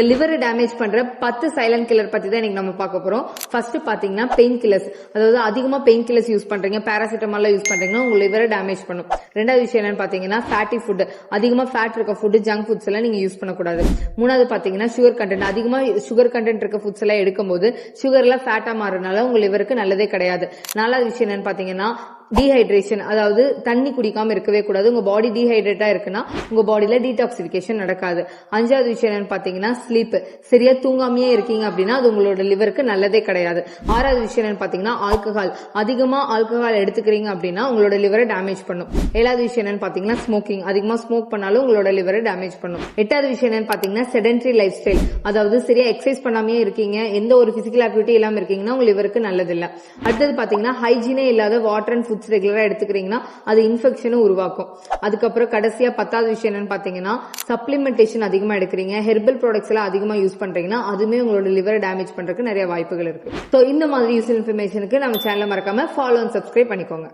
Liver damage பண்ற 10 silent killer பத்தி தான் இன்னைக்கு நம்ம பார்க்க போறோம். ஃபர்ஸ்ட் பாத்தீங்கன்னா பெயின் கில்லர்ஸ், அதாவது அதிகமா பெயின் கில்லர்ஸ் யூஸ் பண்றீங்க, பாராசிட்டமால் யூஸ் பண்றீங்கன்னா உங்க லிவரை டேமேஜ் பண்ணும். ரெண்டாவது விஷயம் என்னன்னு பாத்தீங்கன்னா ஃபேட்டி ஃபுட், அதிகமா ஃபேட் இருக்க ஃபுட், ஜங்க் ஃபுட்ஸ் எல்லாம் நீங்க யூஸ் பண்ணக்கூடாது. மூணாவது பாத்தீங்கன்னா சுகர் கண்டென்ட், அதிகமா சுகர் கண்டென்ட் இருக்க ஃபுட்ஸ் எல்லாம் எடுக்கும்போது சுகர் எல்லாம் ஃபேட்டா மாறதுனால உங்க லிவருக்கு நல்லதே கிடையாது. நாலாவது விஷயம் என்னன்னு பாத்தீங்கன்னா டீஹைட்ரேஷன், அதாவது தண்ணி குடிக்காம இருக்கவே கூடாது. உங்க பாடி டீஹைட்ரேட்டா இருக்குன்னா உங்க பாடியில டீடாக்சிபிகேஷன் நடக்காது. அஞ்சாவது விஷயம் என்னன்னு பாத்தீங்கன்னா ஸ்லீப், சரியா தூங்காமையே இருக்கீங்க அப்படின்னா அது உங்களோட லிவருக்கு நல்லதே கிடையாது. ஆறாவது விஷயம் என்னன்னு பாத்தீங்கன்னா ஆல்கஹால், அதிகமா ஆல்கஹால் எடுத்துக்கிறீங்க அப்படின்னா உங்களோட லிவரை டேமேஜ் பண்ணும். ஏழாவது விஷயம் என்னன்னு பாத்தீங்கன்னா ஸ்மோக்கிங், அதிகமா ஸ்மோக் பண்ணாலும் உங்களோட லிவரை டேமேஜ் பண்ணும். எட்டாவது விஷயம் என்னன்னு பாத்தீங்கன்னா செடென்டரி லைஃப் ஸ்டைல், அதாவது சரியா எக்ஸசைஸ் பண்ணாமே இருக்கீங்க, எந்த ஒரு பிசிக்கல் ஆக்டிவிட்டி இல்லாம இருக்கீங்கன்னா உங்க லிவருக்கு நல்லது இல்ல. அடுத்தது பாத்தீங்கன்னா ஹைஜீனே இல்லாத வாட்டர் அண்ட் ஃபுட்ஸ் ரெகுலரா எடுத்துக்கிறீங்கன்னா அது இன்ஃபெக்ஷனும் உருவாக்கும். அதுக்கப்புறம் கடைசியா 10வது விஷயம் என்னன்னு பாத்தீங்கன்னா சப்ளிமெண்டேஷன் அதிகமா எடுக்கிறீங்க, ஹெர்பல் ப்ராடக்ட்ஸ் எல்லாம் அதிகமா யூஸ் பண்றீங்கன்னா அதுமே உங்களோட லிவரை டேமேஜ் பண்றதுக்கு நிறைய வாய்ப்புகள் இருக்கு. சோ இந்த மாதிரி யூஸ்ஃபுல் இன்ஃபர்மேஷனுக்கு நம்ம சேனலை மறக்காம ஃபாலோ அண்ட் சப்ஸ்கிரைப் பண்ணிக்கோங்க.